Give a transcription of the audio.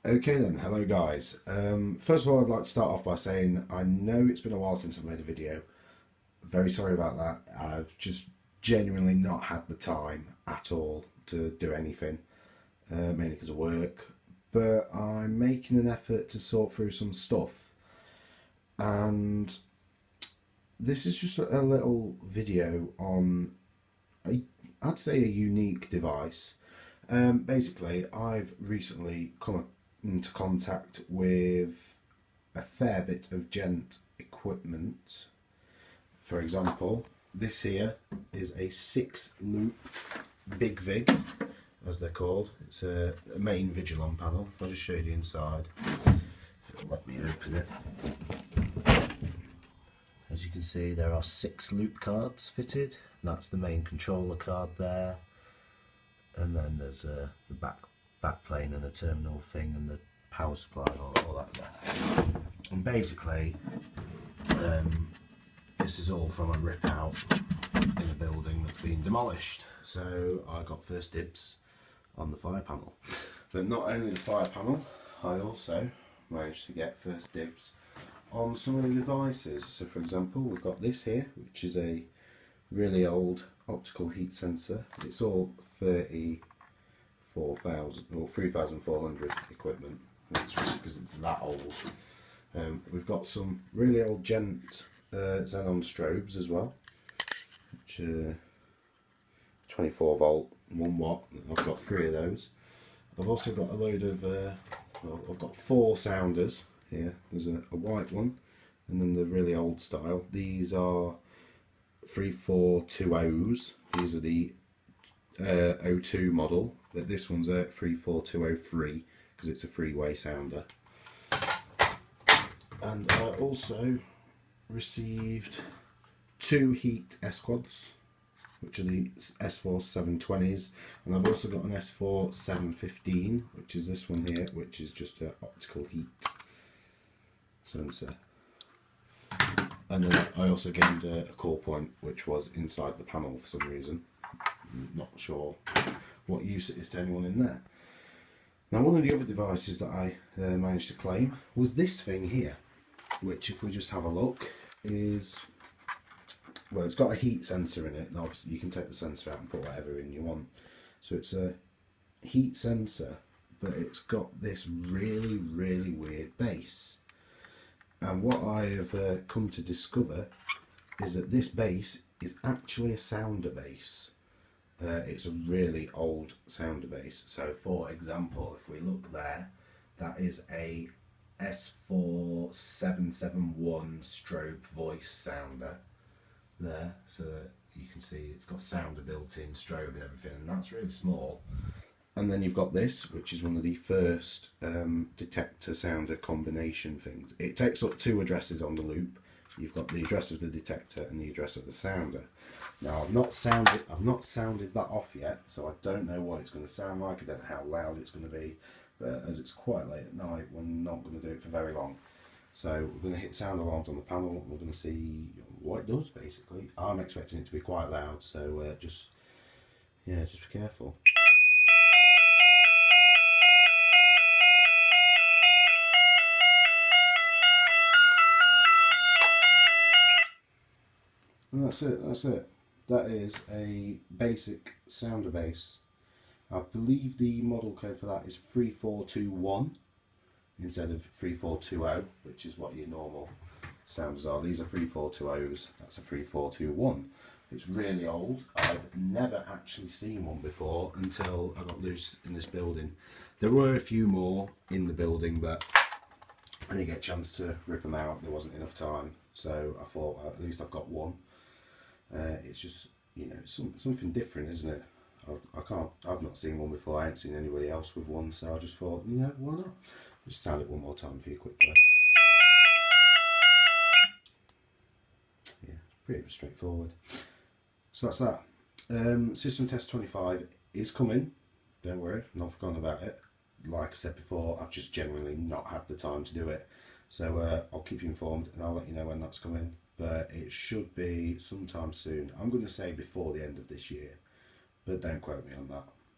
Okay then, hello guys. First of all, I'd like to start off by saying I know it's been a while since I've made a video. Very sorry about that. I've just genuinely not had the time at all to do anything, mainly because of work. But I'm making an effort to sort through some stuff. And this is just a little video on, I'd say, a unique device. Basically, I've recently come into contact with a fair bit of Gent equipment. For example, this here is a 6-loop Big Vig, as they're called. It's a main Vigilon panel. If I just show you the inside, it'll let me open it. As you can see, there are 6 loop cards fitted. That's the main controller card there. And then there's the back plane and the terminal thing and the power supply and all that there. And basically, this is all from a rip out in a building that's been demolished. So I got first dibs on the fire panel. But not only the fire panel, I also managed to get first dibs on some of the devices. So for example, we've got this here, which is a really old optical heat sensor. It's all 34,000 or 3,400 equipment. Because it's that old. We've got some really old Gent Xenon Strobes as well, which 24 volt, 1 watt. I've got 3 of those. I've also got a load of, well, I've got 4 sounders here. There's a white one, and then the really old style. These are 3420s. These are the O2 model, but this one's a 34203 because it's a 3-way sounder. And I also received 2 Heat S-Quads, which are the S4-720s, and I've also got an S4-715, which is this one here, which is just an optical heat sensor. And then I also gained a call point, which was inside the panel for some reason. I'm not sure what use it is to anyone in there. Now, one of the other devices that I managed to claim was this thing here, which, if we just have a look, is, well, it's got a heat sensor in it, and obviously you can take the sensor out and put whatever in you want. So it's a heat sensor, but it's got this really, really weird base. And what I have come to discover is that this base is actually a sounder base. It's a really old sounder base. So for example, if we look there, that is a S4-771 strobe voice sounder there. So you can see it's got sounder built in, strobe and everything, and that's really small. And then you've got this, which is one of the first detector sounder combination things. It takes up 2 addresses on the loop. You've got the address of the detector and the address of the sounder. Now I've not sounded that off yet, so I don't know what it's going to sound like. I don't know how loud it's going to be, but as it's quite late at night, we're not going to do it for very long. So we're going to hit sound alarms on the panel, and we're going to see what it does. Basically, I'm expecting it to be quite loud, so just be careful. And that's it. That is a basic sounder base. I believe the model code for that is 3421 instead of 3420, which is what your normal sounders are. These are 3420s, that's a 3421. It's really old. I've never actually seen one before until I got loose in this building. There were a few more in the building, but I didn't get a chance to rip them out. There wasn't enough time, so I thought at least I've got one. It's just, you know, something different, isn't it? I've not seen one before. I ain't seen anybody else with one, so I just thought, you know, why not? Just sound it one more time for you quickly. Yeah, pretty straightforward. So that's that. System test 25 is coming. Don't worry, not forgotten about it. Like I said before, I've just genuinely not had the time to do it. So I'll keep you informed, and I'll let you know when that's coming. But it should be sometime soon. I'm going to say before the end of this year, but don't quote me on that.